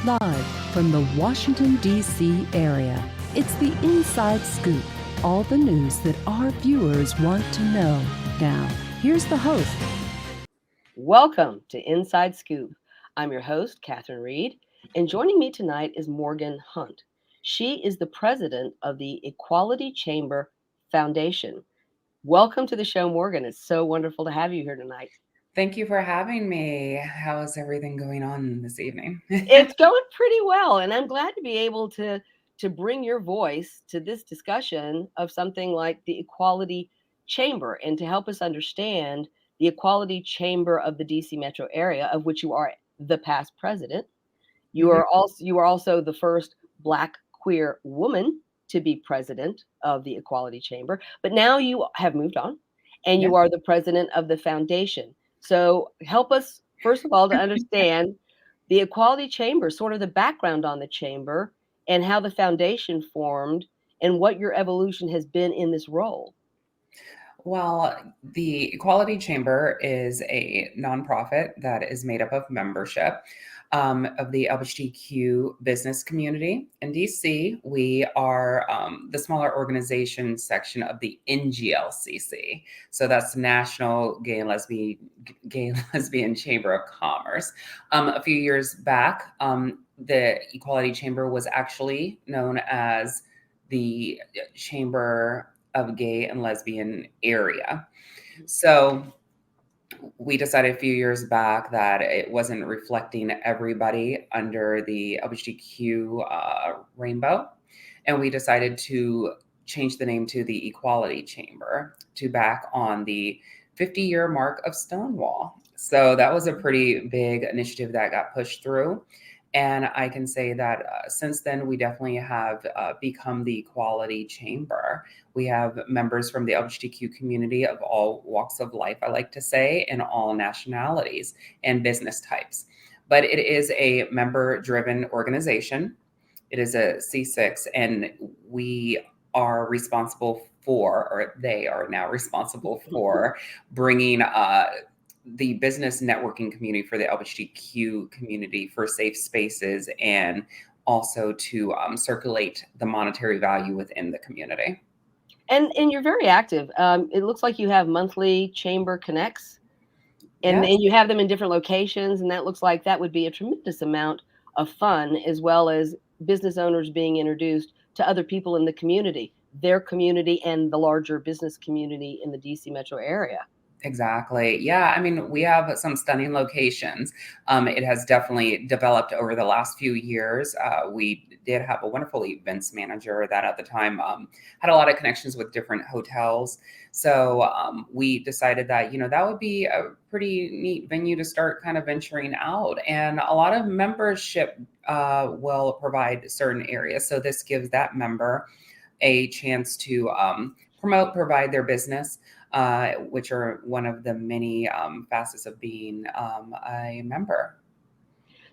Live from the Washington, D.C. area, it's the Inside Scoop. All the news that our viewers want to know. Now, here's the host. Welcome to Inside Scoop. I'm your host, Catherine Reed, and joining me tonight is Morgen Hunt. She is the president of the Equality Chamber Foundation. Welcome to the show, Morgen. It's so wonderful to have you here tonight. Thank you for having me. How is everything going on this evening? It's going pretty well, and I'm glad to be able to bring your voice to this discussion of something like the Equality Chamber and to help us understand the Equality Chamber of the DC metro area, of which you are the past president. You Mhm. are also the first Black queer woman to be president of the Equality Chamber, but now you have moved on and Yeah. you are the president of the foundation. So help us, first of all, to understand the Equality Chamber, sort of the background on the chamber and how the foundation formed and what your evolution has been in this role. Well, the Equality Chamber is a nonprofit that is made up of membership of the LGBTQ business community. In DC, we are the smaller organization section of the NGLCC. So that's National Gay and Lesbian Chamber of Commerce. A few years back, the Equality Chamber was actually known as the Chamber of Gay and Lesbian Area. So we decided a few years back that it wasn't reflecting everybody under the LGBTQ rainbow. And we decided to change the name to the Equality Chamber to back on the 50-year mark of Stonewall. So that was a pretty big initiative that got pushed through. And I can say that since then, we definitely have become the Equality Chamber. We have members from the LGBTQ community of all walks of life, I like to say, and all nationalities and business types. But it is a member-driven organization. It is a C6, and we are responsible for, or they are now responsible for, bringing the business networking community for the LGBTQ community for safe spaces and also to circulate the monetary value within the community. And you're very active. It looks like you have monthly chamber connects, and Yeah, then you have them in different locations, and that looks like that would be a tremendous amount of fun, as well as business owners being introduced to other people in the community, their community, and the larger business community in the DC metro area. exactly. Yeah, I mean, we have some stunning locations. It has definitely developed over the last few years. We did have a wonderful events manager that at the time had a lot of connections with different hotels. So we decided that, that would be a pretty neat venue to start kind of venturing out. And a lot of membership will provide certain areas. So this gives that member a chance to provide their business, which are one of the many facets of being a member.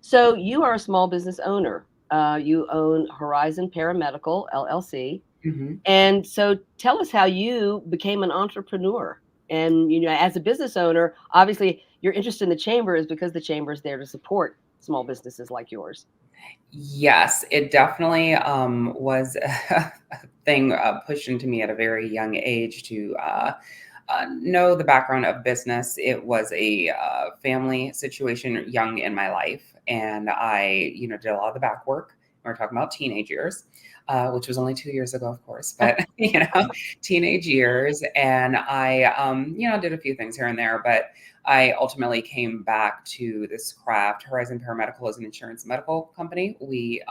So you are a small business owner. You own Horizon Paramedical LLC. Mhm. And so tell us how you became an entrepreneur. And as a business owner, obviously your interest in the chamber is because the chamber is there to support small businesses like yours. Yes, it definitely was a thing pushed into me at a very young age to know the background of business. It was a family situation young in my life, and I, did a lot of the back work. We're talking about teenage years, which was only 2 years ago, of course, but teenage years, and I, did a few things here and there, but I ultimately came back to this craft. Horizon Paramedical is an insurance medical company. We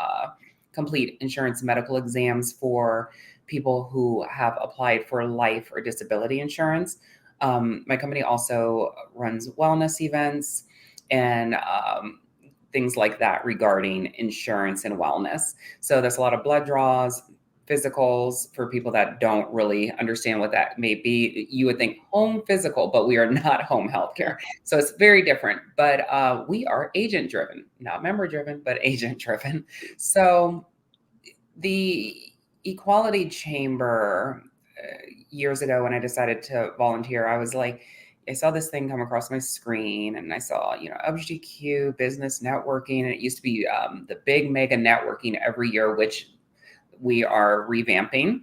complete insurance medical exams for people who have applied for life or disability insurance. My company also runs wellness events and things like that regarding insurance and wellness. So there's a lot of blood draws, physicals for people that don't really understand what that may be. You would think home physical, but we are not home healthcare. So it's very different, but we are agent driven, not member driven, but agent driven. So the Equality Chamber, years ago when I decided to volunteer, I was like, I saw this thing come across my screen, and I saw, LGBTQ business networking, and it used to be the big mega networking every year, which we are revamping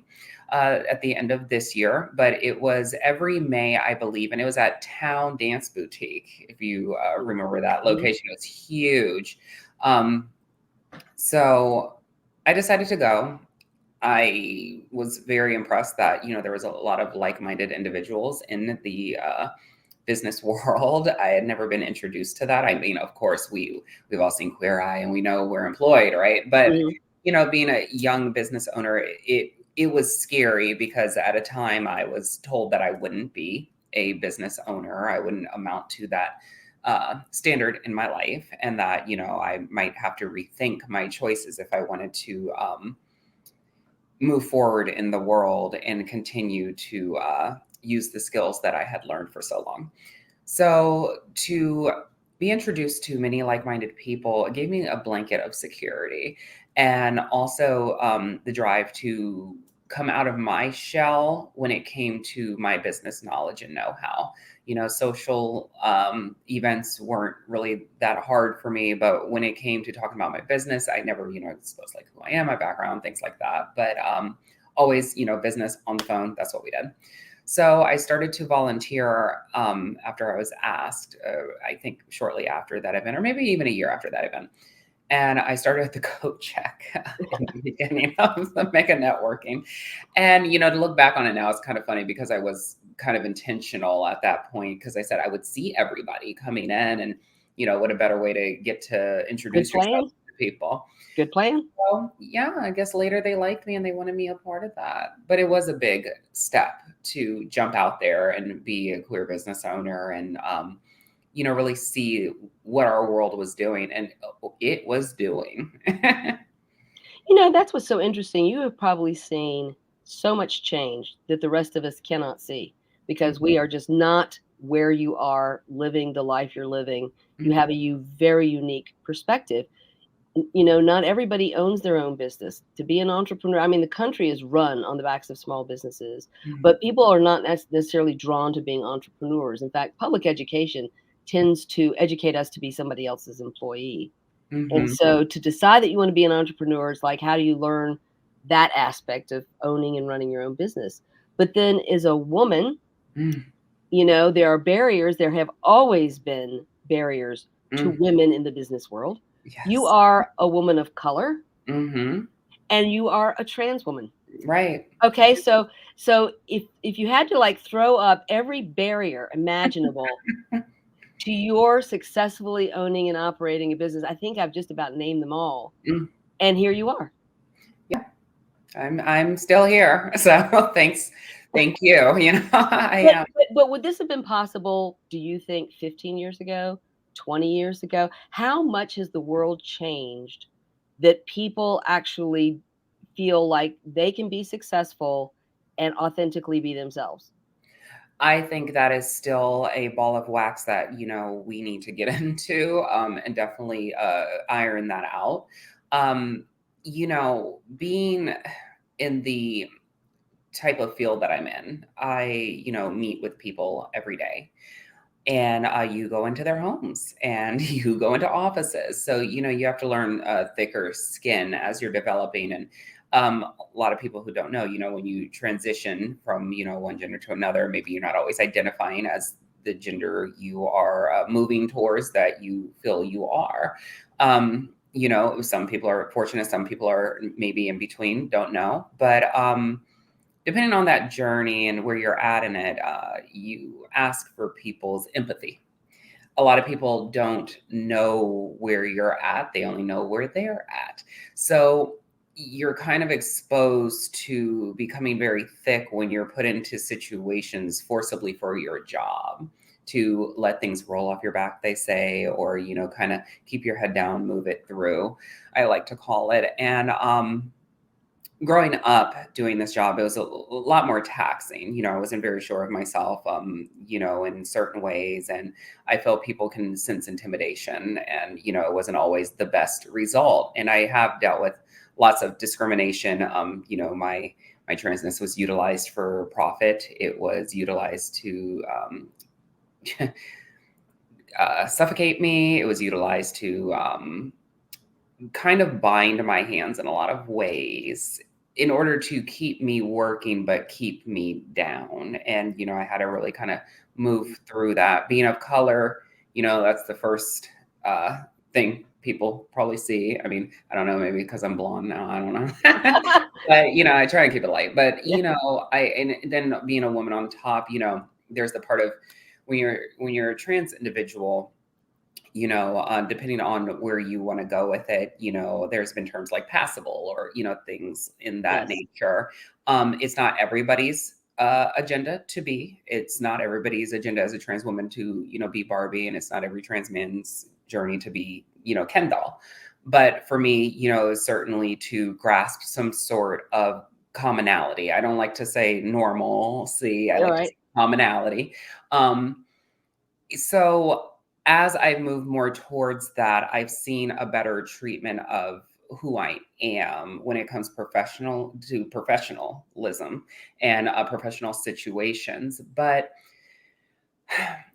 at the end of this year. But it was every May, I believe, and it was at Town Dance Boutique. If you remember that location, it was huge. So I decided to go. I was very impressed that, there was a lot of like-minded individuals in the business world. I had never been introduced to that. I mean, of course, we've all seen Queer Eye and we know we're employed, right? But being a young business owner, it was scary because at a time I was told that I wouldn't be a business owner. I wouldn't amount to that standard in my life, and that, I might have to rethink my choices if I wanted to move forward in the world and continue to use the skills that I had learned for so long. So to be introduced to many like-minded people, it gave me a blanket of security, and also the drive to come out of my shell when it came to my business knowledge and know-how. Social events weren't really that hard for me, but when it came to talking about my business, I never, disclosed like who I am, my background, things like that. But always, business on the phone, that's what we did. So I started to volunteer after I was asked, I think shortly after that event, or maybe even a year after that event. And I started at the coat check in the beginning of the mega networking. And, to look back on it now, it's kind of funny because I was kind of intentional at that point, because I said I would see everybody coming in, and, what a better way to get to introduce yourself to people. Good plan. Well, yeah, I guess later they liked me and they wanted me a part of that. But it was a big step to jump out there and be a queer business owner and, really see what our world was doing, and it was doing. That's what's so interesting. You have probably seen so much change that the rest of us cannot see, because we are just not where you are living the life you're living. You have a very unique perspective. Not everybody owns their own business. To be an entrepreneur, I mean, the country is run on the backs of small businesses, but people are not necessarily drawn to being entrepreneurs. In fact, public education tends to educate us to be somebody else's employee. And so to decide that you want to be an entrepreneur is like, how do you learn that aspect of owning and running your own business? But then as a woman, there are barriers. There have always been barriers to women in the business world. Yes. You are a woman of color, and you are a trans woman. Right. Okay. So if you had to like throw up every barrier imaginable to your successfully owning and operating a business, I think I've just about named them all. And here you are. Yeah. I'm still here. So thanks. Thank you. But would this have been possible, do you think, 15 years ago, 20 years ago? How much has the world changed that people actually feel like they can be successful and authentically be themselves? I think that is still a ball of wax that, we need to get into and definitely iron that out. Being in the type of field that I'm in, I, meet with people every day. And you go into their homes and you go into offices. So, you have to learn thicker skin as you're developing. And a lot of people who don't know, when you transition from, one gender to another, maybe you're not always identifying as the gender you are moving towards that you feel you are. Some people are fortunate, some people are maybe in between, don't know. But depending on that journey and where you're at in it, you ask for people's empathy. A lot of people don't know where you're at. They only know where they're at. So you're kind of exposed to becoming very thick when you're put into situations forcibly for your job, to let things roll off your back, they say, or, kind of keep your head down, move it through, I like to call it. And growing up doing this job, it was a lot more taxing. I wasn't very sure of myself, in certain ways. And I felt people can sense intimidation, and, it wasn't always the best result. And I have dealt with lots of discrimination. My transness was utilized for profit. It was utilized to suffocate me. It was utilized to kind of bind my hands in a lot of ways in order to keep me working, but keep me down. And, I had to really kind of move through that. Being of color, that's the first thing people probably see. I mean, I don't know, maybe because I'm blonde now, I don't know. But, I try and keep it light. But, Yeah. and then being a woman on top, there's the part of when you're a trans individual, depending on where you want to go with it, there's been terms like passable or, things in that Yes. nature. It's not everybody's agenda to be. It's not everybody's agenda as a trans woman to, be Barbie, and it's not every trans man's journey to be, Ken doll. But for me, certainly to grasp some sort of commonality. I don't like to say normalcy. I All like to right. say commonality. So as I've moved more towards that, I've seen a better treatment of who I am when it comes professionalism and professional situations. But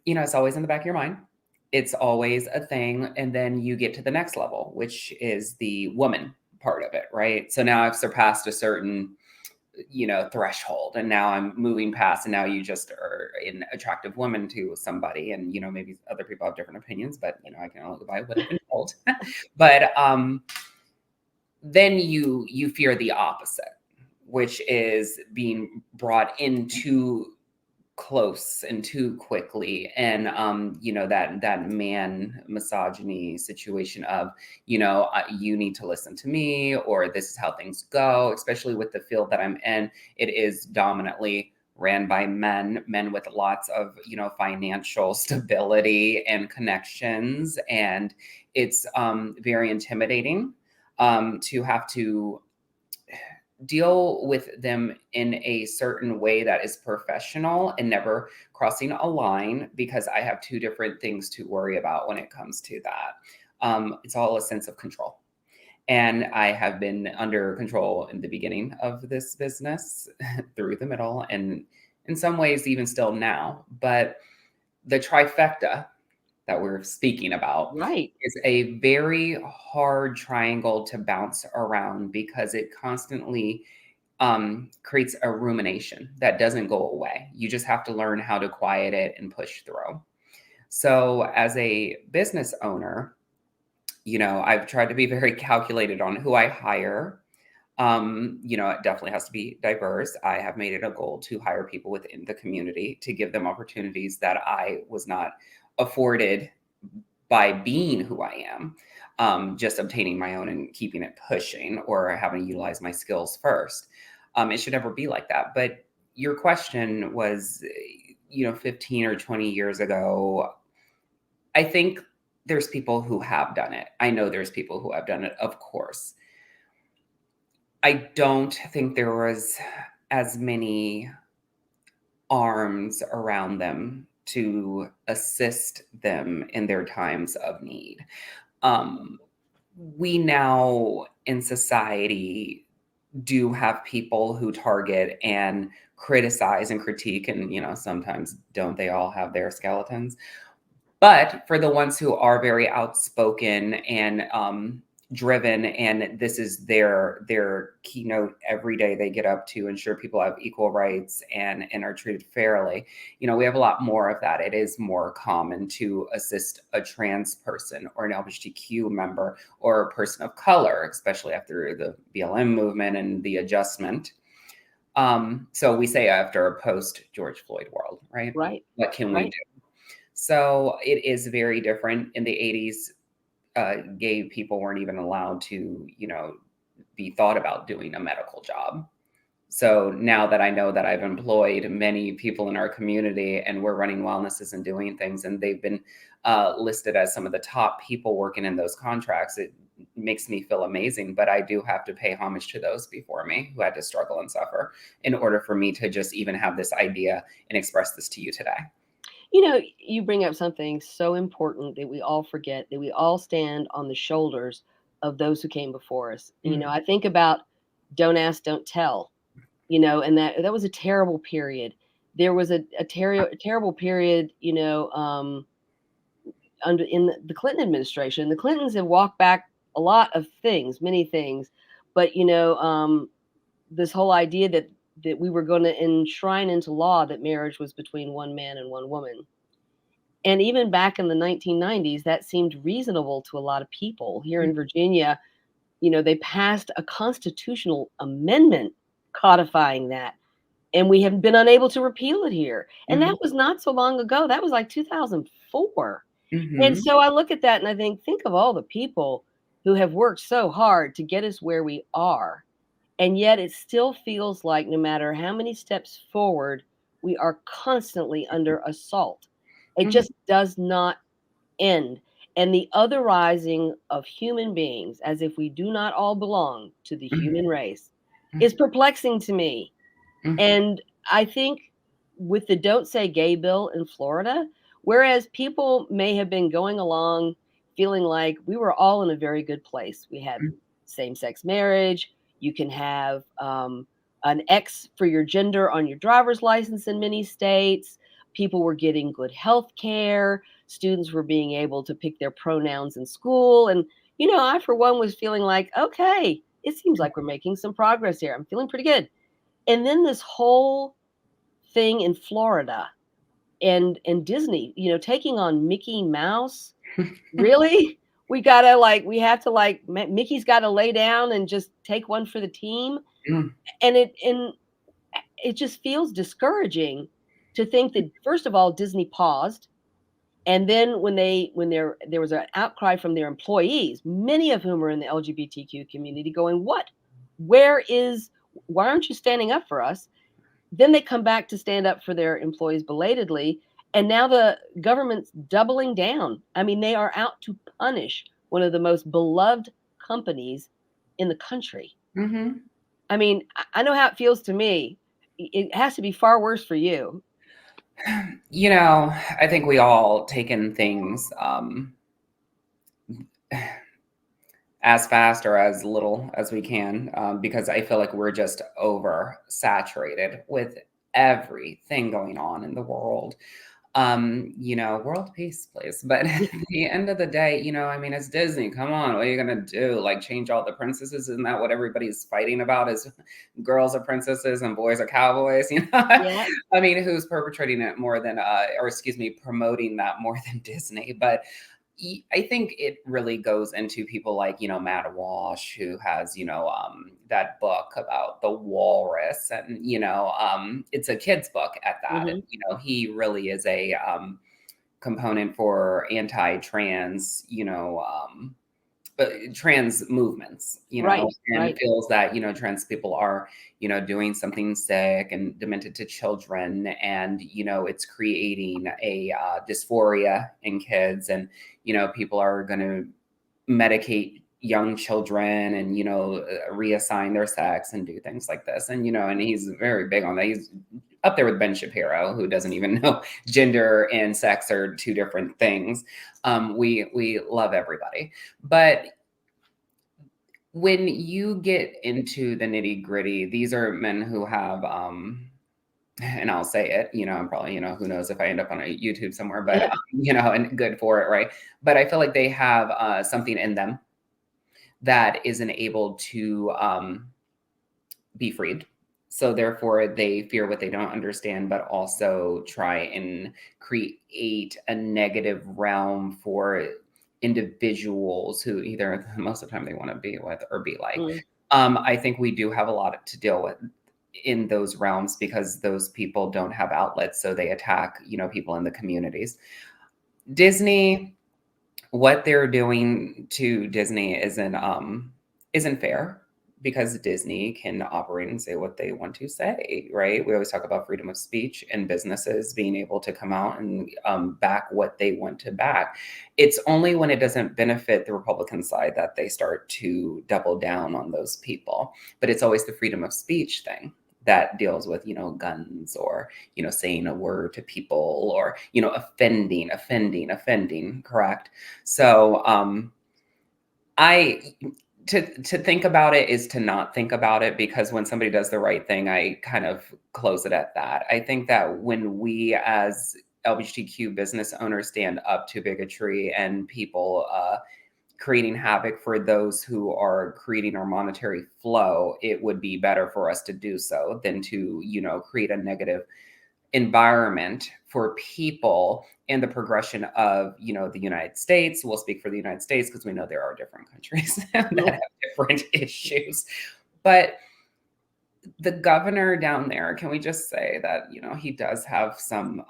it's always in the back of your mind. It's always a thing. And then you get to the next level, which is the woman part of it, right? So now I've surpassed a certain threshold, and now I'm moving past, and now you just are an attractive woman to somebody, and maybe other people have different opinions, but I can only go by what I've been told. But then you fear the opposite, which is being brought in too close and too quickly, and that man misogyny situation of you need to listen to me, or this is how things go, especially with the field that I'm in. It is dominantly ran by men with lots of financial stability and connections, and it's very intimidating to have to deal with them in a certain way that is professional and never crossing a line, because I have two different things to worry about when it comes to that. It's all a sense of control. And I have been under control in the beginning of this business, through the middle, and in some ways, even still now. But the trifecta that we're speaking about Right. is a very hard triangle to bounce around, because it constantly creates a rumination that doesn't go away. You just have to learn how to quiet it and push through. So as a business owner, I've tried to be very calculated on who I hire. It definitely has to be diverse. I have made it a goal to hire people within the community to give them opportunities that I was not afforded by being who I am, just obtaining my own and keeping it pushing, or having to utilize my skills first. It should never be like that. But your question was, 15 or 20 years ago, I think there's people who have done it. I know there's people who have done it, of course. I don't think there was as many arms around them to assist them in their times of need. We now in society do have people who target and criticize and critique, and sometimes don't they all have their skeletons? But for the ones who are very outspoken and driven, and this is their keynote every day they get up to ensure people have equal rights and are treated fairly, we have a lot more of that. It is more common to assist a trans person or an LGBTQ member or a person of color, especially after the BLM movement and the adjustment. So we say after a post George Floyd world, right? Right. What can we Right. do? So it is very different. In the 80s, gay people weren't even allowed to, be thought about doing a medical job. So now that I know that I've employed many people in our community, and we're running wellnesses and doing things, and they've been listed as some of the top people working in those contracts, it makes me feel amazing. But I do have to pay homage to those before me who had to struggle and suffer in order for me to just even have this idea and express this to you today. You bring up something so important that we all forget, that we all stand on the shoulders of those who came before us. Mm. I think about don't ask, don't tell, and that was a terrible period. there was a terrible period, under in the Clinton administration. The Clintons have walked back a lot of things, many things, but this whole idea that we were going to enshrine into law that marriage was between one man and one woman. And even back in the 1990s, that seemed reasonable to a lot of people. Here in Virginia, they passed a constitutional amendment codifying that, and we have been unable to repeal it here. And Mhm. that was not so long ago. That was like 2004. And Mhm. so I look at that and I think of all the people who have worked so hard to get us where we are. And yet it still feels like no matter how many steps forward, we are constantly under assault. It Mhm. just does not end. And the otherizing of human beings, as if we do not all belong to the Mhm. human race, Mhm. is perplexing to me. Mhm. And I think with the Don't Say Gay bill in Florida, whereas people may have been going along feeling like we were all in a very good place. We had same sex marriage. You can have an X for your gender on your driver's license in many states. People were getting good health care. Students were being able to pick their pronouns in school. And, I, for one, was feeling like, okay, it seems like we're making some progress here. I'm feeling pretty good. And then this whole thing in Florida and Disney, taking on Mickey Mouse. Really? We have to Mickey's got to lay down and just take one for the team. Mhm. And it just feels discouraging to think that first of all Disney paused, and then when there was an outcry from their employees, many of whom are in the LGBTQ community, going, "What? Where is? Why aren't you standing up for us?" Then they come back to stand up for their employees belatedly. And now the government's doubling down. I mean, they are out to punish one of the most beloved companies in the country. Mhm. I mean, I know how it feels to me. It has to be far worse for you. I think we all take in things as fast or as little as we can, because I feel like we're just oversaturated with everything going on in the world. World peace, please. But at the end of the day, I mean, it's Disney. Come on, what are you gonna do? Like change all the princesses? Isn't that what everybody's fighting about? Is girls are princesses and boys are cowboys? Yeah. I mean, who's perpetrating it more than, or excuse me, promoting that more than Disney? But I think it really goes into people like, Matt Walsh, who has, that book about the walrus. And, it's a kid's book at that. And, Hmm. he really is a component for anti-trans, trans movements, Right. and Right. feels that, trans people are, doing something sick and demented to children. And, it's creating a dysphoria in kids. And, people are going to medicate young children and, reassign their sex and do things like this. And, and he's very big on that. He's up there with Ben Shapiro, who doesn't even know gender and sex are two different things. We love everybody. But when you get into the nitty gritty, these are men who have, and I'll say it, I'm probably, who knows if I end up on a YouTube somewhere, but, Yeah. and good for it, right? But I feel like they have something in them that isn't able to be freed. So therefore, they fear what they don't understand, but also try and create a negative realm for individuals who either most of the time they want to be with or be like. Mm. I think we do have a lot to deal with in those realms because those people don't have outlets, so they attack, people in the communities. Disney, what they're doing to Disney isn't fair because Disney can operate and say what they want to say, right? We always talk about freedom of speech and businesses being able to come out and back what they want to back. It's only when it doesn't benefit the Republican side that they start to double down on those people. But it's always the freedom of speech thing that deals with, guns or, saying a word to people or, offending, correct? So I to think about it is to not think about it, because when somebody does the right thing, I kind of close it at that. I think that when we as LGBTQ business owners stand up to bigotry and people creating havoc for those who are creating our monetary flow, it would be better for us to do so than to, create a negative environment for people in the progression of, the United States. We'll speak for the United States because we know there are different countries that have different issues. But the governor down there, can we just say that, he does have some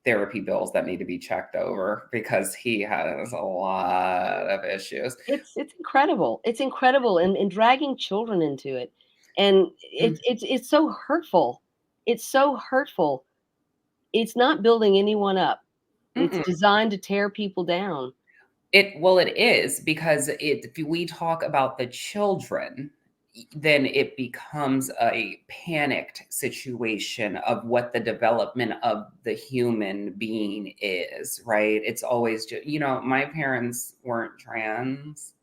therapy bills that need to be checked over, because he has a lot of issues. It's incredible. It's incredible, and dragging children into it, and it's so hurtful. It's so hurtful. It's not building anyone up. It's Mm-mm. designed to tear people down. It is, because if we talk about the children, then it becomes a panicked situation of what the development of the human being is, right? It's always just, my parents weren't trans.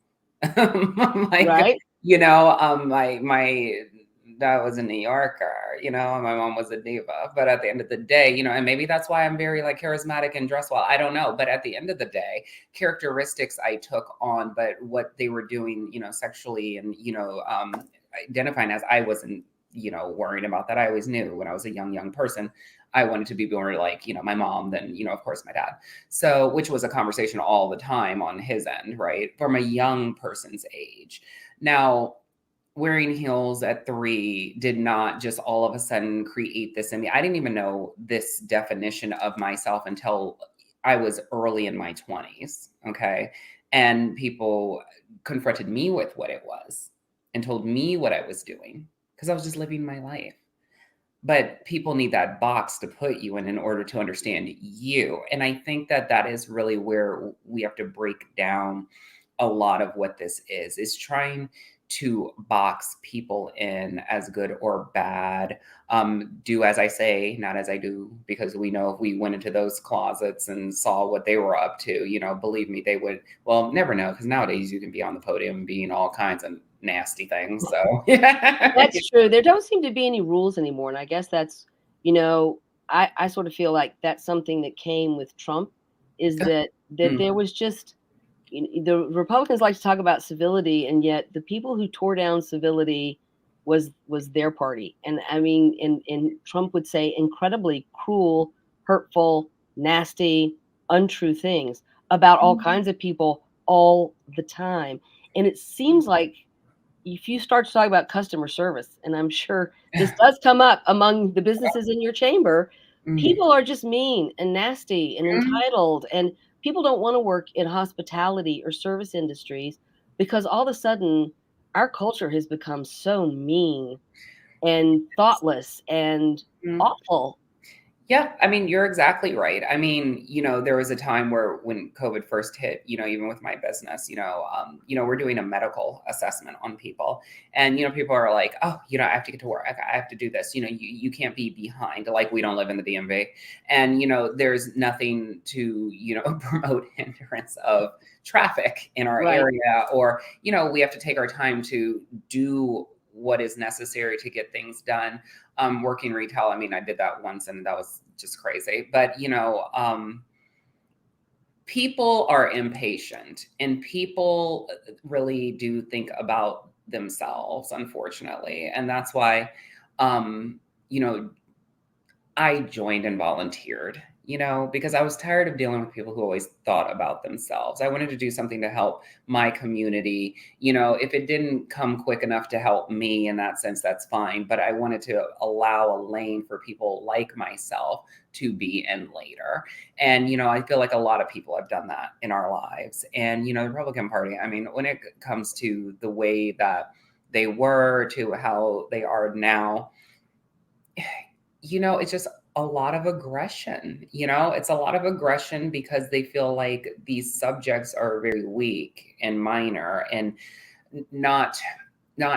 Like, Right? my dad was a New Yorker, and my mom was a diva. But at the end of the day, and maybe that's why I'm very like charismatic and dress well. I don't know. But at the end of the day, characteristics I took on, but what they were doing, sexually and, identifying as, I wasn't, worrying about that. I always knew when I was a young person, I wanted to be more like, my mom than, of course, my dad. So, which was a conversation all the time on his end, right? From a young person's age. Now, wearing heels at 3 did not just all of a sudden create this in me. I didn't even know this definition of myself until I was early in my 20s. Okay. And people confronted me with what it was and told me what I was doing, because I was just living my life. But people need that box to put you in order to understand you. And I think that that is really where we have to break down a lot of what this is trying to box people in as good or bad. Do as I say, not as I do, because we know if we went into those closets and saw what they were up to, believe me, they would, well, never know, because nowadays you can be on the podium being all kinds of nasty things. So That's true. There don't seem to be any rules anymore. And I guess that's, I sort of feel like that's something that came with Trump, is that Mm. there was just, the Republicans like to talk about civility, and yet the people who tore down civility was their party. And I mean, and Trump would say incredibly cruel, hurtful, nasty, untrue things about all kinds of people all the time. And it seems like if you start to talk about customer service, and I'm sure this does come up among the businesses in your chamber, Mm. people are just mean and nasty and entitled, and people don't want to work in hospitality or service industries because all of a sudden our culture has become so mean and thoughtless and Mm. awful. Yeah, I mean, you're exactly right. I mean, there was a time where when COVID first hit, even with my business, we're doing a medical assessment on people, and, people are like, oh, I have to get to work. I have to do this. You can't be behind. Like, we don't live in the DMV, and, there's nothing to, promote hindrance of traffic in our Right. area, or, we have to take our time to do what is necessary to get things done. Working retail, I mean, I did that once and that was just crazy. But, people are impatient, and people really do think about themselves, unfortunately. And that's why, you know, I joined and volunteered, because I was tired of dealing with people who always thought about themselves. I wanted to do something to help my community. If it didn't come quick enough to help me in that sense, that's fine. But I wanted to allow a lane for people like myself to be in later. And, I feel like a lot of people have done that in our lives. And, the Republican Party, I mean, when it comes to the way that they were to how they are now, it's just a lot of aggression. It's a lot of aggression because they feel like these subjects are very weak and minor and not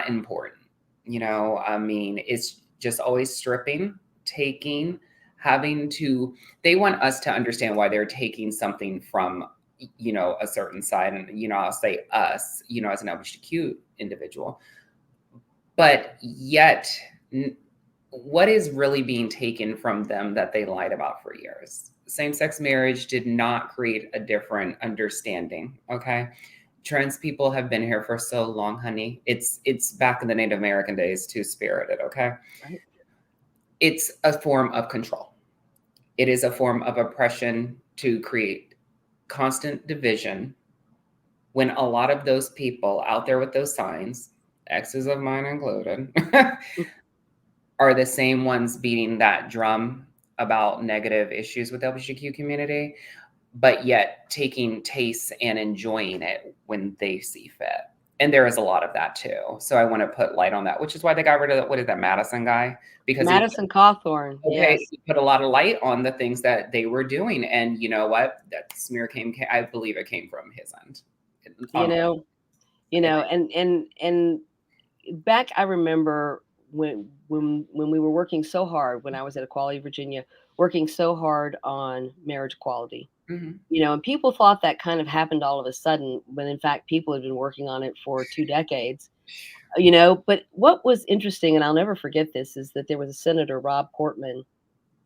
important. I mean, it's just always stripping, taking, having to, they want us to understand why they're taking something from a certain side, and, I'll say us, as an LGBTQ individual. But yet, what is really being taken from them that they lied about for years? Same-sex marriage did not create a different understanding, okay? Trans people have been here for so long, honey. It's back in the Native American days, two-spirited, okay? Right. It's a form of control. It is a form of oppression to create constant division when a lot of those people out there with those signs, exes of mine included, are the same ones beating that drum about negative issues with the LGBTQ community, but yet taking taste and enjoying it when they see fit. And there is a lot of that too. So I want to put light on that, which is why they got rid of, what is that, Madison guy? Because Madison Cawthorn. okay, Yes. he put a lot of light on the things that they were doing. And you know what? That smear came, I believe it came from his end. And back, I remember when we were working so hard, when I was at Equality Virginia, working so hard on marriage equality. Mm-hmm. And people thought that kind of happened all of a sudden, when in fact people had been working on it for 2 decades. But what was interesting, and I'll never forget this, is that there was a Senator, Rob Portman,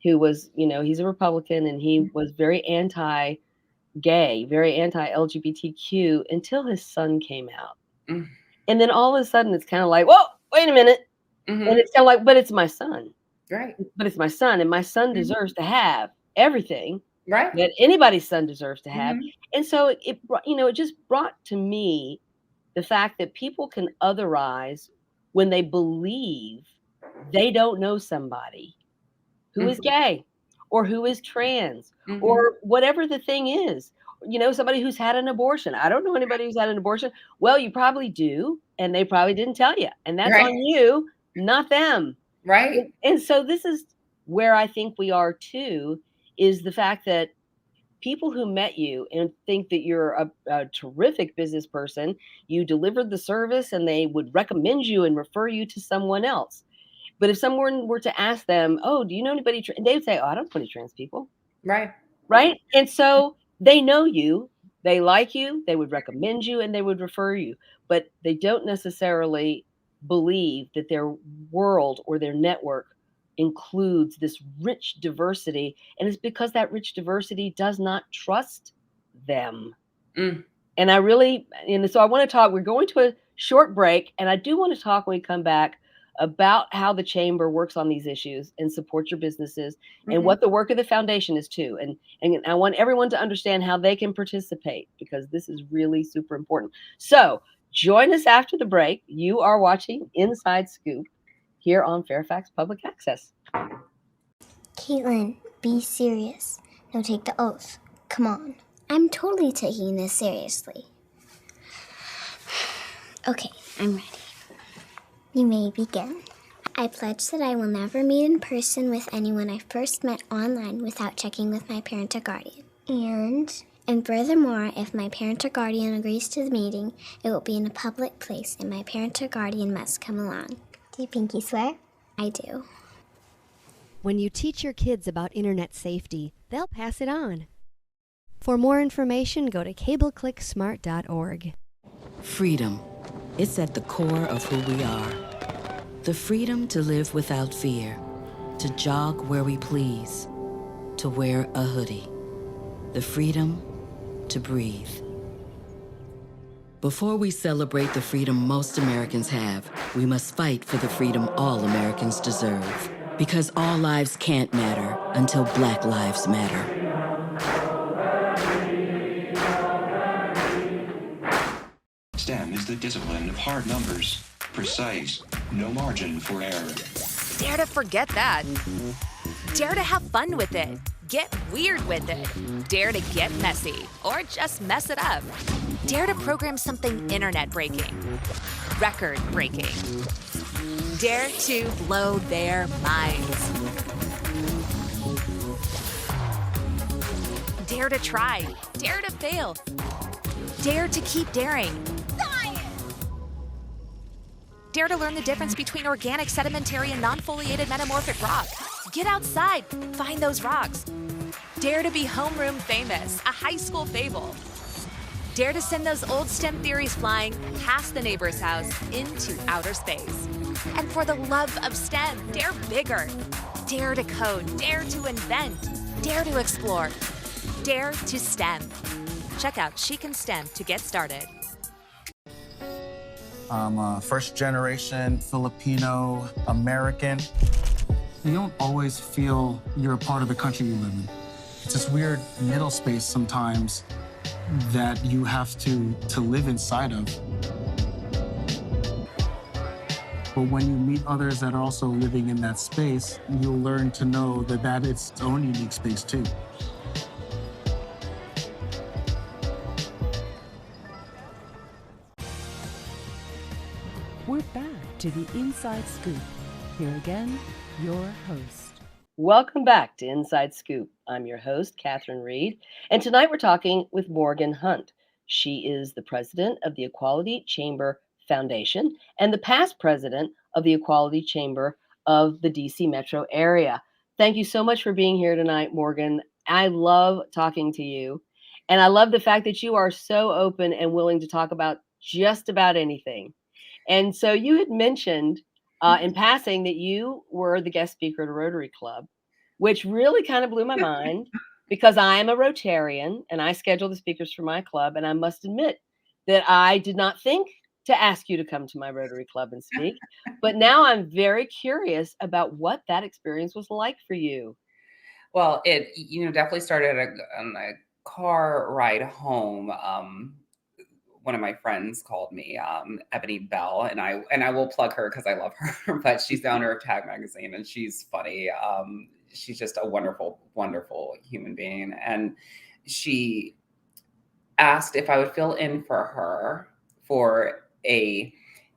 who was, he's a Republican, and he was very anti-gay, very anti-LGBTQ until his son came out. Mm-hmm. And then all of a sudden it's kind of like, whoa, wait a minute. Mm-hmm. And it's kind of like, but it's my son. Right. But it's my son, and my son deserves to have everything right. that anybody's son deserves to have. Mm-hmm. And so it just brought to me the fact that people can otherize when they believe they don't know somebody who is gay or who is trans or whatever the thing is. Somebody who's had an abortion. I don't know anybody who's had an abortion. Well, you probably do, and they probably didn't tell you. And that's on you, not them. Right. And so this is where I think we are too, is the fact that people who met you and think that you're a terrific business person, you delivered the service, and they would recommend you and refer you to someone else. But if someone were to ask them, oh, do you know anybody? They would say, oh, I don't know any trans people. Right. Right. And so they know you, they like you, they would recommend you, and they would refer you, but they don't necessarily believe that their world or their network includes this rich diversity. And it's because that rich diversity does not trust them. And so I want to talk, we're going to a short break, and I do want to talk when we come back about how the chamber works on these issues and supports your businesses and what the work of the foundation is too. And I want everyone to understand how they can participate, because this is really super important. So join us after the break. You are watching Inside Scoop here on Fairfax Public Access. Caitlin, be serious. Now take the oath. Come on. I'm totally taking this seriously. Okay, I'm ready. You may begin. I pledge that I will never meet in person with anyone I first met online without checking with my parent or guardian. And furthermore, if my parent or guardian agrees to the meeting, it will be in a public place, and my parent or guardian must come along. Do you pinky swear? I do. When you teach your kids about internet safety, they'll pass it on. For more information, go to cableclicksmart.org. Freedom. It's at the core of who we are. The freedom to live without fear, to jog where we please, to wear a hoodie. The freedom to breathe. Before we celebrate the freedom most Americans have, we must fight for the freedom all Americans deserve. Because all lives can't matter until Black lives matter. STEM is the discipline of hard numbers, precise, no margin for error. Dare to forget that. Dare to have fun with it. Get weird with it. Dare to get messy, or just mess it up. Dare to program something internet-breaking, record-breaking. Dare to blow their minds. Dare to try. Dare to fail. Dare to keep daring. Dare to learn the difference between organic, sedimentary, and non-foliated metamorphic rock. Get outside, find those rocks. Dare to be homeroom famous, a high school fable. Dare to send those old STEM theories flying past the neighbor's house into outer space. And for the love of STEM, dare bigger. Dare to code, dare to invent, dare to explore, dare to STEM. Check out She Can STEM to get started. I'm a first generation Filipino American. You don't always feel you're a part of the country you live in. It's this weird middle space sometimes that you have to live inside of. But when you meet others that are also living in that space, you'll learn to know that it's its own unique space too. We're back to the Inside Scoop. Here again, your host. Welcome back to Inside Scoop. I'm your host, Catherine Reed, and tonight we're talking with Morgen Hunt. She is the president of the Equality Chamber Foundation and the past president of the Equality Chamber of the DC metro area. Thank you so much for being here tonight, Morgen. I love talking to you, and I love the fact that you are so open and willing to talk about just about anything. And so you had mentioned in passing that you were the guest speaker at a Rotary Club, which really kind of blew my mind because I am a Rotarian and I schedule the speakers for my club. And I must admit that I did not think to ask you to come to my Rotary Club and speak. But now I'm very curious about what that experience was like for you. Well, it definitely started on a car ride home. One of my friends called me, Ebony Bell, and I will plug her because I love her. But she's the owner of Tag Magazine, and she's funny. She's just a wonderful, wonderful human being, and she asked if I would fill in for her for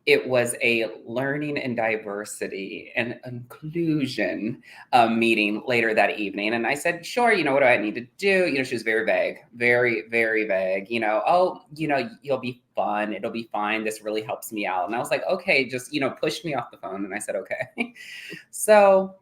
it was a learning and diversity and inclusion meeting later that evening. And I said, sure, what do I need to do? She was very vague, very, very vague, you'll be fun. It'll be fine. This really helps me out. And I was like, okay, just, push me off the phone. And I said, okay. So,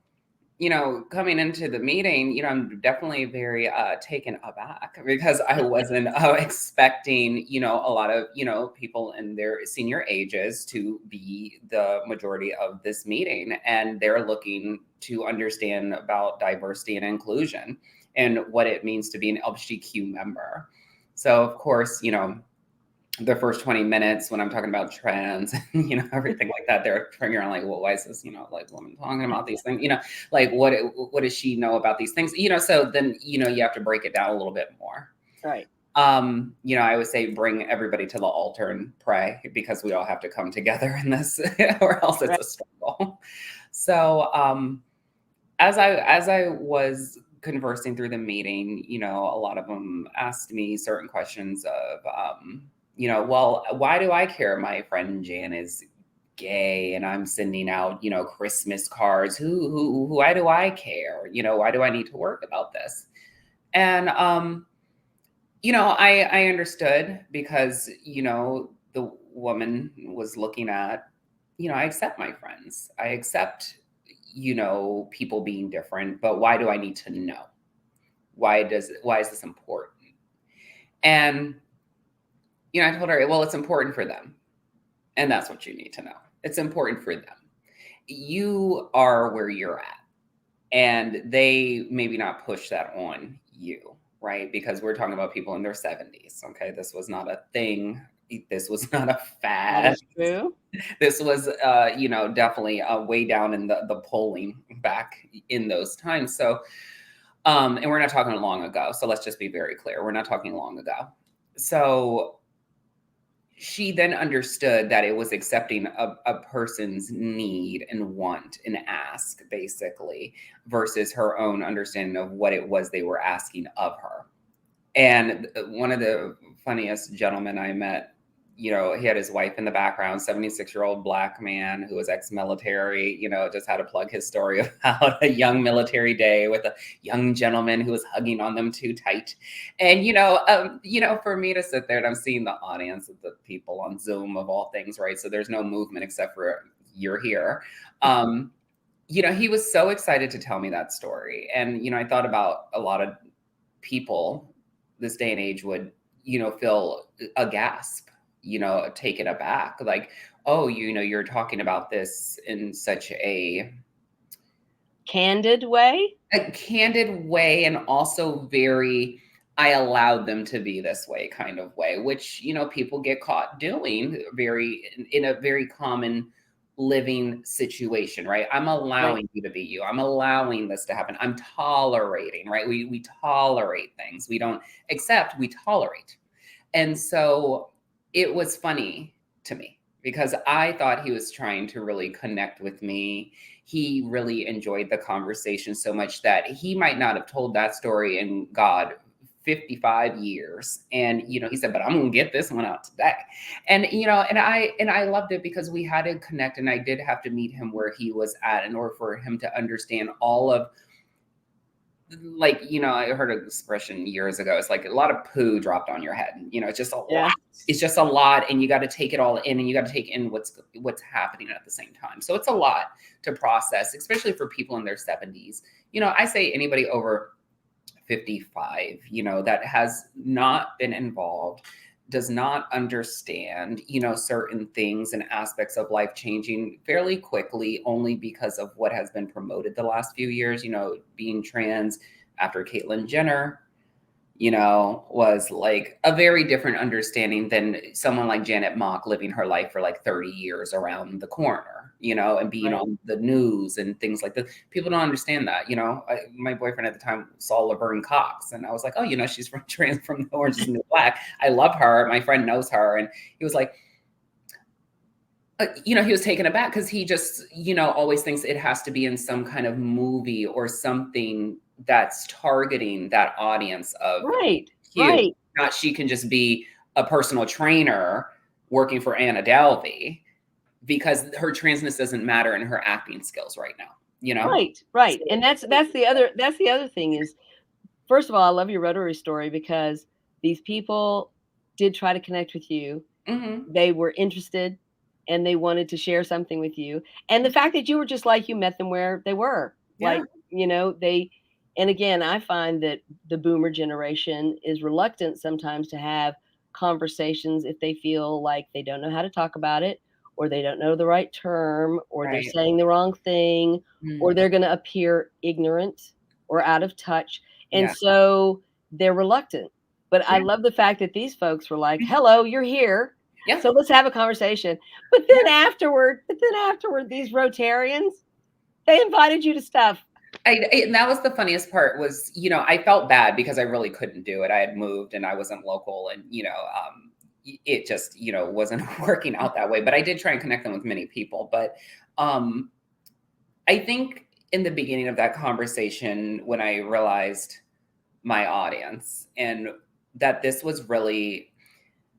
coming into the meeting, I'm definitely very taken aback because I wasn't expecting, a lot of, people in their senior ages to be the majority of this meeting. And they're looking to understand about diversity and inclusion and what it means to be an LGBTQ member. So, of course, the first 20 minutes when I'm talking about trans, everything like that, they're figuring out like, well, why is this, woman talking about these things, like what does she know about these things? So then, you have to break it down a little bit more. Right. I would say bring everybody to the altar and pray because we all have to come together in this or else it's a struggle. So, as I was conversing through the meeting, a lot of them asked me certain questions of, well, why do I care? My friend Jan is gay and I'm sending out, Christmas cards. Why do I care? Why do I need to work about this? And, I understood because, the woman was looking at, I accept my friends. I accept, people being different, but why do I need to know? Why is this important? And I told her, well, it's important for them. And that's what you need to know. It's important for them. You are where you're at. And they maybe not push that on you, right? Because we're talking about people in their 70s. Okay. This was not a thing. This was not a fad. That's true. This was, definitely way down in the polling back in those times. So, and we're not talking long ago. So let's just be very clear. We're not talking long ago. So she then understood that it was accepting a person's need and want and ask, basically, versus her own understanding of what it was they were asking of her. And one of the funniest gentlemen I met, he had his wife in the background, 76-year-old Black man who was ex-military, just had to plug his story about a young military day with a young gentleman who was hugging on them too tight. And, for me to sit there and I'm seeing the audience of the people on Zoom of all things, right? So there's no movement except for you're here. He was so excited to tell me that story. And, I thought about a lot of people this day and age would, feel a gasp, taken aback, like, oh, you're talking about this in such a Candid way. candid way, and also very, I allowed them to be this way kind of way, which, people get caught doing in a very common living situation, right? I'm allowing you to be you. I'm allowing this to happen. I'm tolerating, right? We tolerate things. We don't accept, we tolerate. And so it was funny to me because I thought he was trying to really connect with me. He really enjoyed the conversation so much that he might not have told that story in, God, 55 years. And, he said, but I'm going to get this one out today. And, and I loved it because we had to connect, and I did have to meet him where he was at in order for him to understand all of, like, I heard an expression years ago. It's like a lot of poo dropped on your head. It's just a lot. It's just a lot, and you got to take it all in, and you got to take in what's happening at the same time. So it's a lot to process, especially for people in their 70s. I say anybody over 55, that has not been involved, does not understand, certain things and aspects of life changing fairly quickly, only because of what has been promoted the last few years, being trans after Caitlyn Jenner, was like a very different understanding than someone like Janet Mock living her life for like 30 years around the corner, and being on the news and things like that. People don't understand that, my boyfriend at the time saw Laverne Cox, and I was like, oh, she's from the Orange is the New Black. I love her. My friend knows her. And he was like, he was taken aback because he just, always thinks it has to be in some kind of movie or something that's targeting that audience of not she can just be a personal trainer working for Anna Delvey because her transness doesn't matter in her acting skills right now, Right. And that's the other thing is, first of all, I love your Rotary story because these people did try to connect with you. Mm-hmm. They were interested and they wanted to share something with you. And the fact that you were just like, you met them where they were, and again, I find that the boomer generation is reluctant sometimes to have conversations if they feel like they don't know how to talk about it, or they don't know the right term, or they're saying the wrong thing, or they're going to appear ignorant or out of touch. And so they're reluctant. But I love the fact that these folks were like, hello, you're here. Yeah. So let's have a conversation. But then afterward, these Rotarians, they invited you to stuff. And that was the funniest part was, I felt bad because I really couldn't do it. I had moved and I wasn't local, and, it just, wasn't working out that way. But I did try and connect them with many people. But I think in the beginning of that conversation, when I realized my audience and that this was really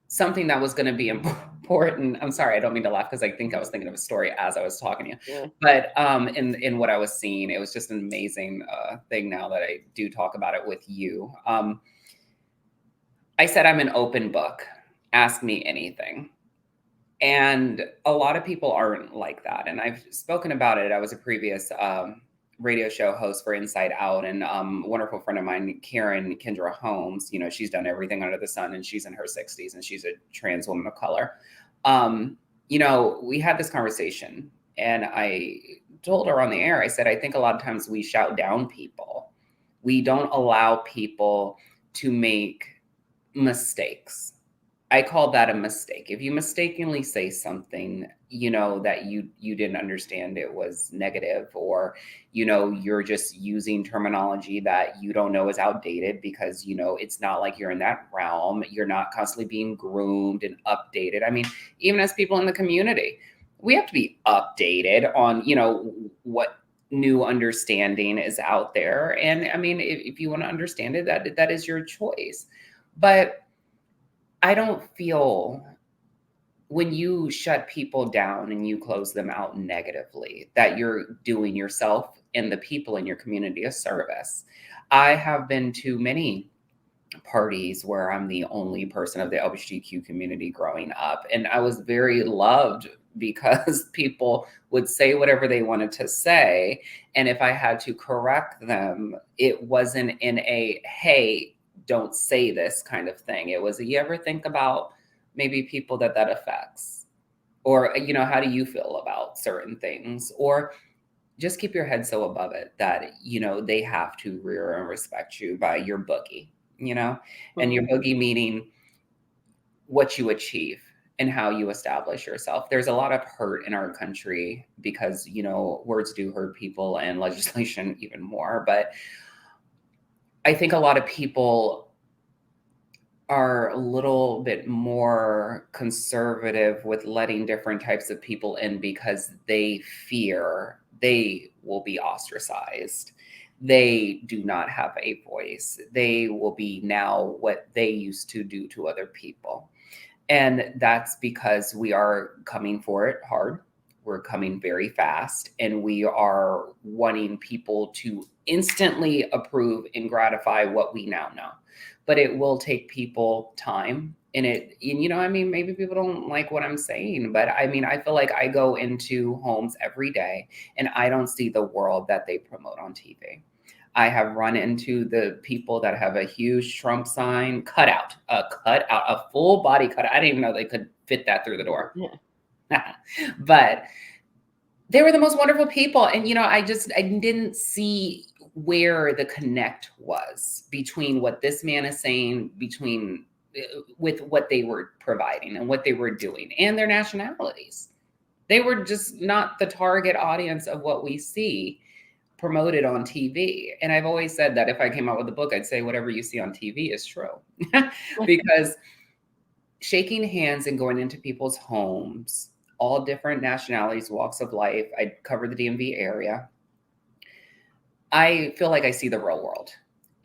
something that was going to be important. I'm sorry, I don't mean to laugh because I think I was thinking of a story as I was talking to you. Yeah. But in what I was seeing, it was just an amazing thing now that I do talk about it with you. I said I'm an open book. Ask me anything. And a lot of people aren't like that. And I've spoken about it. I was a previous radio show host for Inside Out, and a wonderful friend of mine, Kendra Holmes, she's done everything under the sun, and she's in her 60s, and she's a trans woman of color. We had this conversation, and I told her on the air, I said, I think a lot of times we shout down people. We don't allow people to make mistakes. I call that a mistake. If you mistakenly say something, that you didn't understand it was negative, or, you're just using terminology that you don't know is outdated because, it's not like you're in that realm. You're not constantly being groomed and updated. I mean, even as people in the community, we have to be updated on, what new understanding is out there. And I mean, if you want to understand it, that is your choice. But I don't feel when you shut people down and you close them out negatively, that you're doing yourself and the people in your community a service. I have been to many parties where I'm the only person of the LGBTQ community growing up, and I was very loved because people would say whatever they wanted to say. And if I had to correct them, it wasn't in a, hey, don't say this kind of thing. It was, you ever think about maybe people that affects? Or, how do you feel about certain things? Or just keep your head so above it that, they have to rear and respect you by your boogie, and your boogie meaning what you achieve and how you establish yourself. There's a lot of hurt in our country because, words do hurt people and legislation even more. But I think a lot of people are a little bit more conservative with letting different types of people in because they fear they will be ostracized. They do not have a voice. They will be now what they used to do to other people. And that's because we are coming for it hard. We're coming very fast, and we are wanting people to instantly approve and gratify what we now know. But it will take people time. And maybe people don't like what I'm saying, but I feel like I go into homes every day and I don't see the world that they promote on TV. I have run into the people that have a huge Trump sign a full body cutout. I didn't even know they could fit that through the door. Yeah. But they were the most wonderful people. And, I didn't see where the connect was between what this man is saying, with what they were providing and what they were doing and their nationalities. They were just not the target audience of what we see promoted on TV. And I've always said that if I came out with a book, I'd say whatever you see on TV is true. Because shaking hands and going into people's homes, all different nationalities, walks of life. I cover the DMV area. I feel like I see the real world.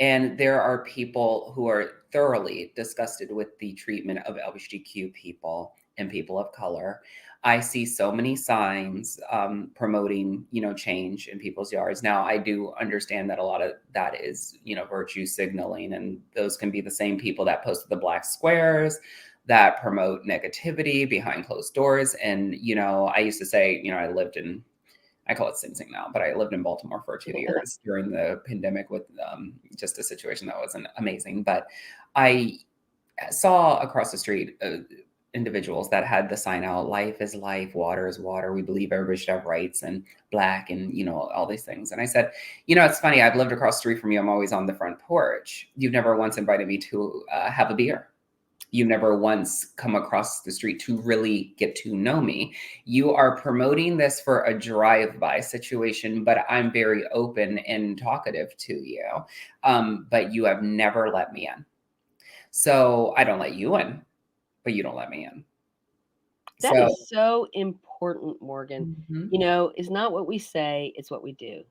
And there are people who are thoroughly disgusted with the treatment of LGBTQ people and people of color. I see so many signs promoting, change in people's yards. Now, I do understand that a lot of that is, virtue signaling, and those can be the same people that posted the black squares that promote negativity behind closed doors. And, I used to say, I call it Sing Sing now, but I lived in Baltimore for 2 years during the pandemic with just a situation that wasn't amazing. But I saw across the street individuals that had the sign out, life is life, water is water. We believe everybody should have rights, and black, and, all these things. And I said, it's funny. I've lived across the street from you. I'm always on the front porch. You've never once invited me to have a beer. You never once come across the street to really get to know me. You are promoting this for a drive-by situation, but I'm very open and talkative to you. But you have never let me in. So I don't let you in, but you don't let me in. That is so important, Morgan. It's not what we say, it's what we do.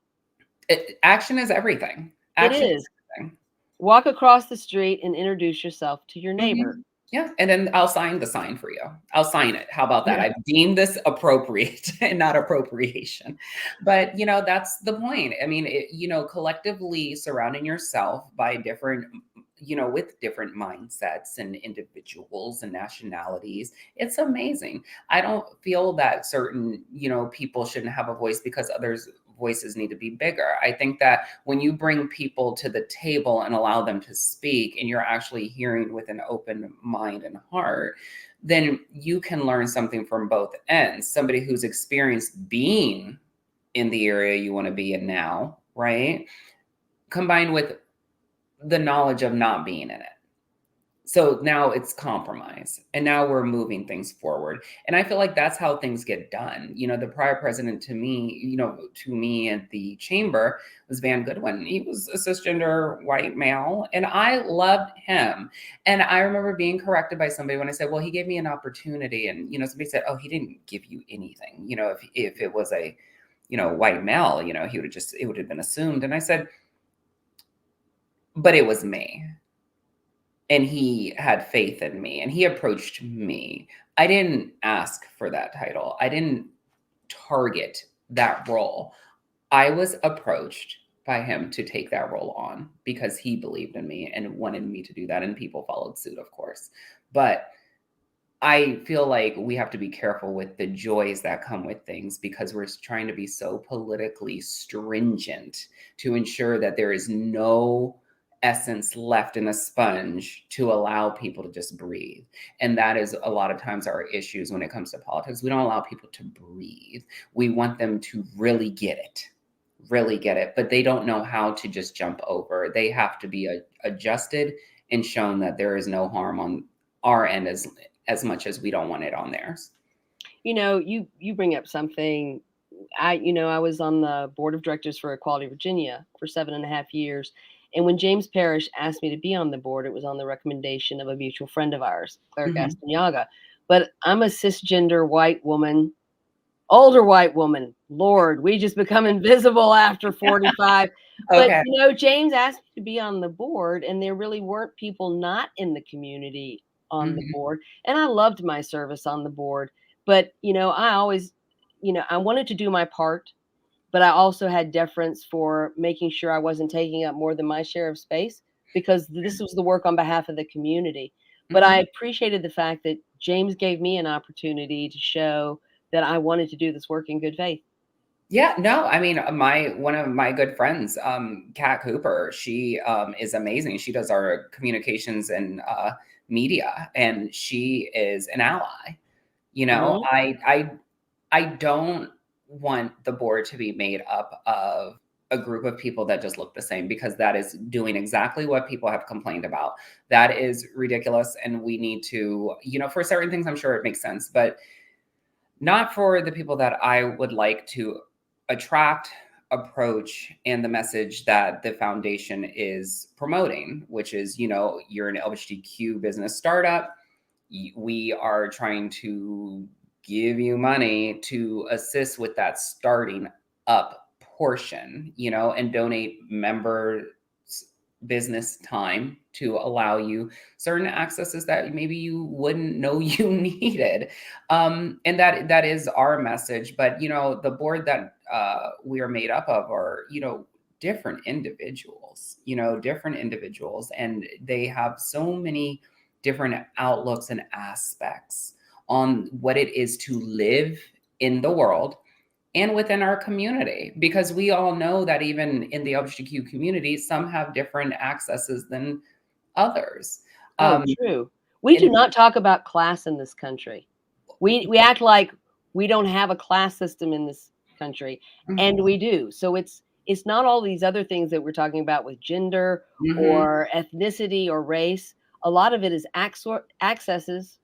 Action is everything. It is. Everything. Walk across the street and introduce yourself to your neighbor. Yeah. And then I'll sign the sign for you. I'll sign it. How about that? Yeah. I've deemed this appropriate and not appropriation. But, that's the point. Collectively surrounding yourself by different, with different mindsets and individuals and nationalities, it's amazing. I don't feel that certain, people shouldn't have a voice because others' voices need to be bigger. I think that when you bring people to the table and allow them to speak, and you're actually hearing with an open mind and heart, then you can learn something from both ends. Somebody who's experienced being in the area you want to be in now, right? Combined with the knowledge of not being in it. So now it's compromise, and now we're moving things forward. And I feel like that's how things get done. The prior president to me at the chamber was Van Goodwin. He was a cisgender white male, and I loved him. And I remember being corrected by somebody when I said, well, he gave me an opportunity. And, somebody said, oh, he didn't give you anything. If it was a, white male, it would have been assumed. And I said, but it was me. And he had faith in me, and he approached me. I didn't ask for that title. I didn't target that role. I was approached by him to take that role on because he believed in me and wanted me to do that. And people followed suit, of course. But I feel like we have to be careful with the joys that come with things because we're trying to be so politically stringent to ensure that there is no essence left in a sponge to allow people to just breathe. And that is a lot of times our issues when it comes to politics. We don't allow people to breathe. We want them to really get it, but they don't know how to just jump over. They have to be adjusted and shown that there is no harm on our end as much as we don't want it on theirs. You bring up something. I was on the board of directors for Equality Virginia for 7.5 years. And when James Parrish asked me to be on the board, it was on the recommendation of a mutual friend of ours, Claire Castañaga. But I'm a cisgender white woman, older white woman. Lord, we just become invisible after 45. Okay. But, James asked me to be on the board, and there really weren't people not in the community on the board. And I loved my service on the board. But, I always, I wanted to do my part, but I also had deference for making sure I wasn't taking up more than my share of space, because this was the work on behalf of the community. But I appreciated the fact that James gave me an opportunity to show that I wanted to do this work in good faith. Yeah, no, I mean, one of my good friends, Kat Cooper, she is amazing. She does our communications and media, and she is an ally. I don't want the board to be made up of a group of people that just look the same, because that is doing exactly what people have complained about. That is ridiculous. And we need to, for certain things, I'm sure it makes sense, but not for the people that I would like to attract, approach, and the message that the foundation is promoting, which is, you're an LGBTQ business startup. We are trying to give you money to assist with that starting up portion, and donate members' business time to allow you certain accesses that maybe you wouldn't know you needed. And that is our message. But, the board that we are made up of are, different individuals, and they have so many different outlooks and aspects on what it is to live in the world and within our community, because we all know that even in the LGBTQ community, some have different accesses than others. True. We do not talk about class in this country. We act like we don't have a class system in this country, and we do. So it's not all these other things that we're talking about with gender or ethnicity or race. A lot of it is accesses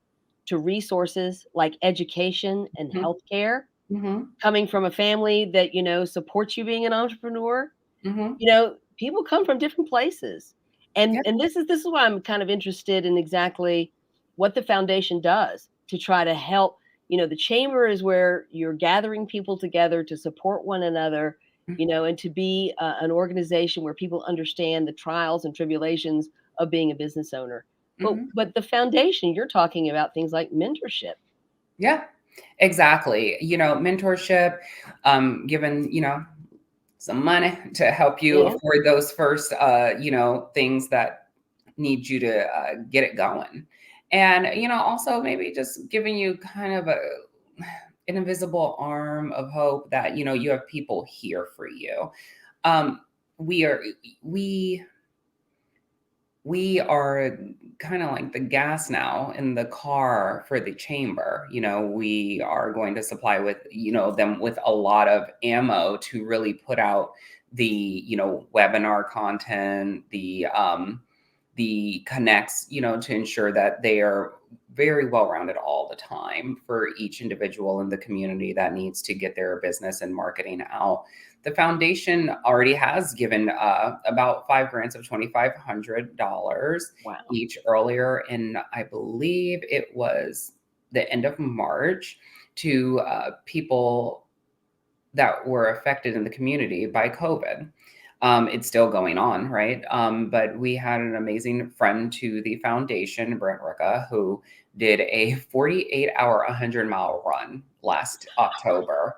to resources like education and healthcare, coming from a family that, supports you being an entrepreneur. People come from different places. And this is why I'm kind of interested in exactly what the foundation does to try to help. The chamber is where you're gathering people together to support one another, and to be an organization where people understand the trials and tribulations of being a business owner. But the foundation, you're talking about things like mentorship. Yeah, exactly. Mentorship, given, some money to help you afford those first, things that need you to get it going. And, also maybe just giving you kind of an invisible arm of hope that, you have people here for you. We are kind of like the gas now in the car for the chamber. We are going to supply with, them with a lot of ammo to really put out the, webinar content, the connects, to ensure that they are very well-rounded all the time for each individual in the community that needs to get their business and marketing out. The foundation already has given about 5 grants of $2,500 each earlier, and I believe it was the end of March, to people that were affected in the community by COVID. It's still going on, right? But we had an amazing friend to the foundation, Brent Ricka, who did a 48-hour, 100-mile run last October.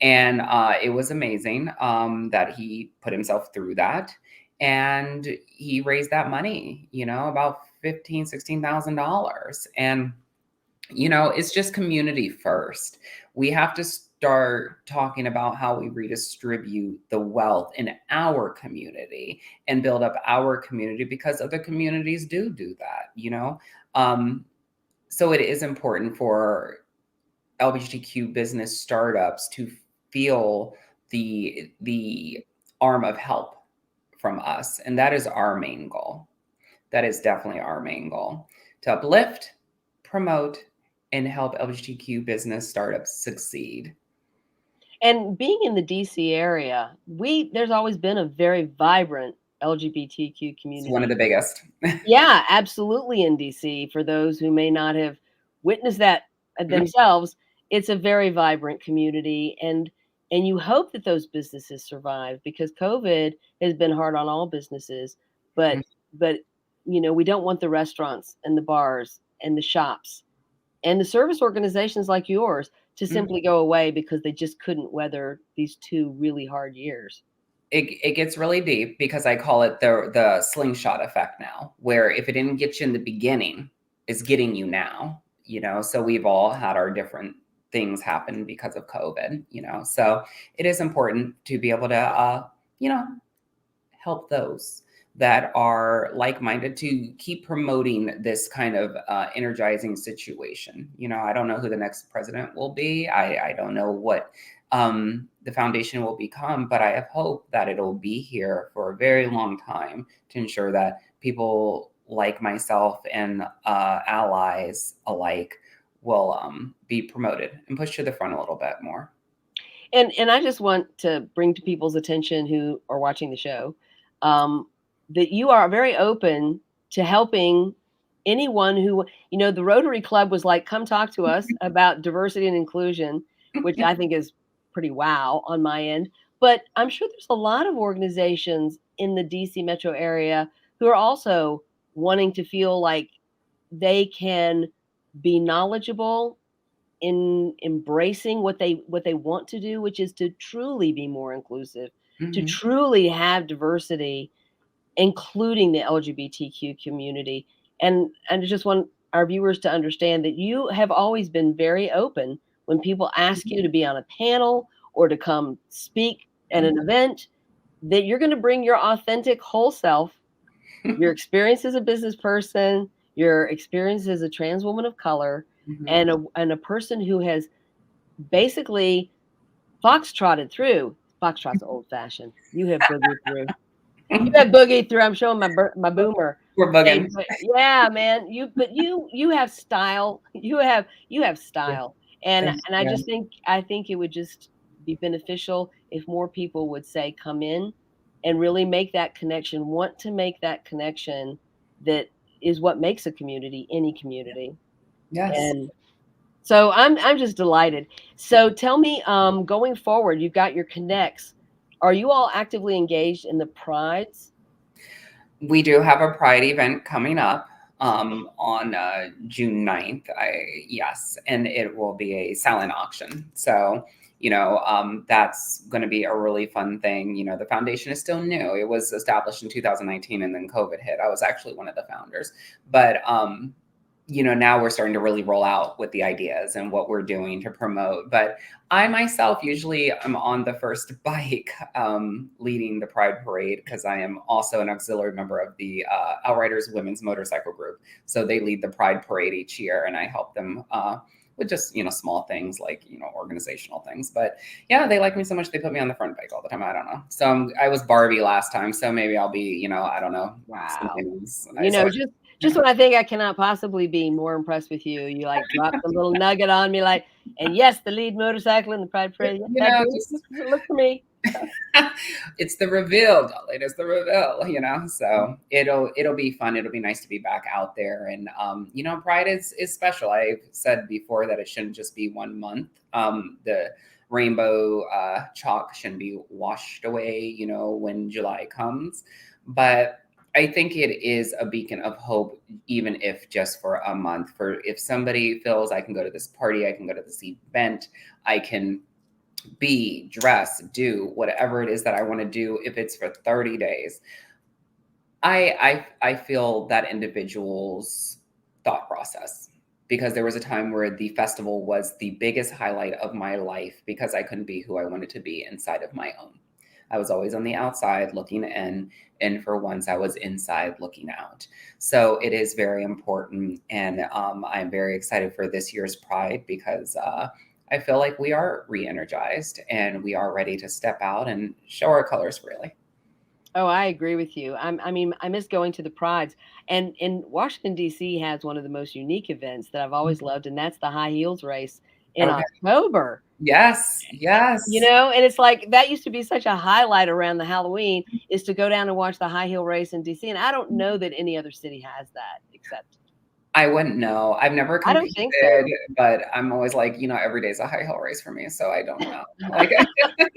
And it was amazing that he put himself through that. And he raised that money, about $15,000, $16,000. And, it's just community first. We have to start talking about how we redistribute the wealth in our community and build up our community, because other communities do that, you know? So it is important for LGBTQ business startups to feel the arm of help from us. And that is our main goal. That is definitely our main goal, to uplift, promote, and help LGBTQ business startups succeed. And being in the DC area, there's always been a very vibrant LGBTQ It's one of community. the biggest. Yeah, absolutely in DC. For those who may not have witnessed that themselves, it's a very vibrant community, and you hope that those businesses survive, because COVID has been hard on all businesses. But but we don't want the restaurants and the bars and the shops and the service organizations like yours to simply go away because they just couldn't weather these 2 really hard years. It gets really deep, because I call it the slingshot effect now, where if it didn't get you in the beginning, it's getting you now, you know? So we've all had our different things happen because of COVID, you know? So it is important to be able to, help those that are like-minded to keep promoting this kind of energizing situation. You know, I don't know who the next president will be. I don't know what the foundation will become, but I have hope that it'll be here for a very long time to ensure that people like myself and allies alike will be promoted and pushed to the front a little bit more. And I just want to bring to people's attention who are watching the show, that you are very open to helping anyone who, the Rotary Club was like, come talk to us about diversity and inclusion, which I think is pretty wow on my end. But I'm sure there's a lot of organizations in the DC metro area who are also wanting to feel like they can be knowledgeable in embracing what they want to do, which is to truly be more inclusive, to truly have diversity, including the LGBTQ community. And I just want our viewers to understand that you have always been very open when people ask you to be on a panel or to come speak at an event, that you're going to bring your authentic whole self, your experience as a business person, your experience as a trans woman of color, and a person who has basically foxtrotted through. Foxtrot's old fashioned. You have boogied through. You have boogied through. I'm showing my boomer. We're bugging. Yeah, man. You have style. You have style. And I think it would just be beneficial if more people would say, come in and really make that connection, want to make that connection that is what makes a community, any community. Yes. And so I'm just delighted. So tell me, going forward, you've got your connects. Are you all actively engaged in the prides? We do have a Pride event coming up on June 9th. Yes, and it will be a silent auction. So, that's going to be a really fun thing. The foundation is still new. It was established in 2019 and then COVID hit. I was actually one of the founders, but now we're starting to really roll out with the ideas and what we're doing to promote. But I myself usually am on the first bike leading the Pride Parade, because I am also an auxiliary member of the Outriders Women's Motorcycle Group. So they lead the Pride Parade each year, and I help them with just, small things like, organizational things. But yeah, they like me so much, they put me on the front bike all the time. I don't know. So I was Barbie last time, so maybe I'll be, I don't know. Wow. Just when I think I cannot possibly be more impressed with you, you like dropped a little nugget on me, like, and yes, the lead motorcycle in the Pride Parade. Look for me. It's the reveal, darling. It's the reveal, So it'll be fun. It'll be nice to be back out there. And Pride is special. I've said before that it shouldn't just be 1 month. The rainbow chalk shouldn't be washed away, when July comes. But I think it is a beacon of hope, even if just for a month. For if somebody feels I can go to this party, I can go to this event, I can be, dress, do whatever it is that I want to do. If it's for 30 days, I feel that individual's thought process. because there was a time where the festival was the biggest highlight of my life because I couldn't be who I wanted to be inside of my own. I was always on the outside looking in, and for once I was inside looking out. So it is very important, and I'm very excited for this year's Pride because I feel like we are re-energized and we are ready to step out and show our colors freely. Oh, I agree with you. I mean, I miss going to the prides, and Washington D.C. has one of the most unique events that I've always loved, and that's the high heels race in Okay. October. Yes, yes. You know, and it's like that used to be such a highlight around the Halloween is to go down and watch the high heel race in DC. And I don't know that any other city has that except I wouldn't know. I've never I don't competed, think so. but I'm always like, every day's a high heel race for me, so I don't know. Like,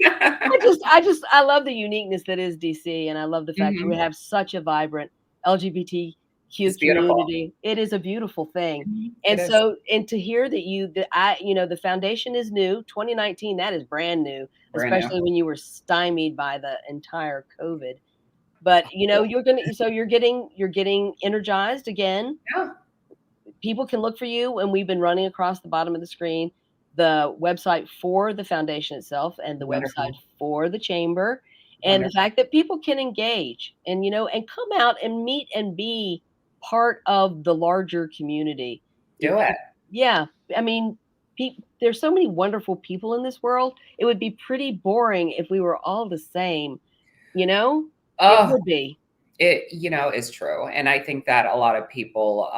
I love the uniqueness that is DC, and I love the fact that we have such a vibrant LGBTQ It's beautiful. community. It is a beautiful thing. It And is. so, and to hear that the foundation is new, 2019, that is brand new, Brand new. especially when you were stymied by the entire COVID. But you're getting energized again. Yeah. People can look for you, and we've been running across the bottom of the screen the website for the foundation itself and the Wonderful. website for the chamber, and the fact that people can engage and and come out and meet and be part of the larger community. Do it. Yeah, I mean, there's so many wonderful people in this world. It would be pretty boring if we were all the same. It Oh, would be. it is true, and I think that a lot of people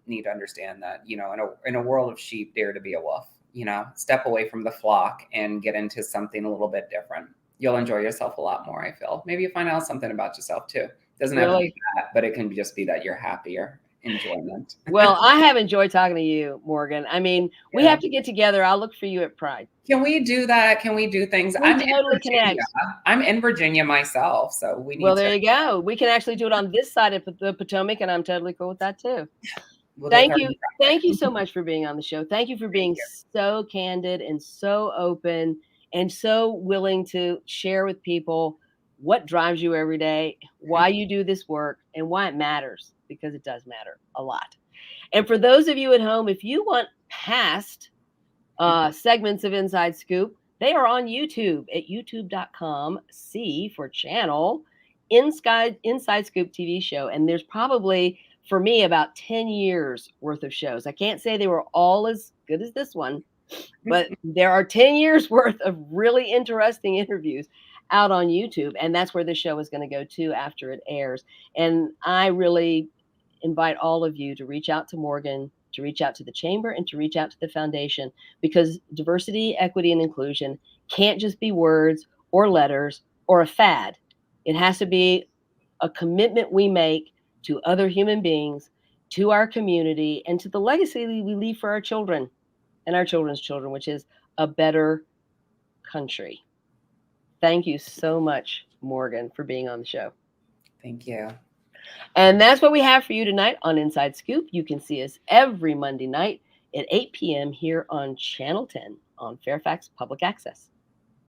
need to understand that in a world of sheep, dare to be a wolf. Step away from the flock and get into something a little bit different. You'll enjoy yourself a lot more. I feel maybe you find out something about yourself too. Doesn't have to be that, but it can just be that you're happier. Enjoyment. Well, I have enjoyed talking to you, Morgan. I mean, we have to get together. I'll look for you at Pride. Can we do that? Can we do things? We totally connect. I'm in Virginia myself, so we need. Well, there you go. We can actually do it on this side of the Potomac, and I'm totally cool with that too. Thank you so much for being on the show. Thank you for being so candid and so open and so willing to share with people what drives you every day, why you do this work, and why it matters, because it does matter a lot. And for those of you at home, if you want past segments of Inside Scoop, they are on YouTube at youtube.com, C for channel, Inside Scoop TV show. And there's probably, for me, about 10 years worth of shows. I can't say they were all as good as this one, but there are 10 years worth of really interesting interviews out on YouTube. And that's where the show is going to go to after it airs. And I really invite all of you to reach out to Morgan, to reach out to the chamber, and to reach out to the foundation, because diversity, equity, and inclusion can't just be words or letters or a fad. It has to be a commitment we make to other human beings, to our community, and to the legacy we leave for our children and our children's children, which is a better country. Thank you so much, Morgan, for being on the show. Thank you. And that's what we have for you tonight on Inside Scoop. You can see us every Monday night at 8 p.m. here on Channel 10 on Fairfax Public Access.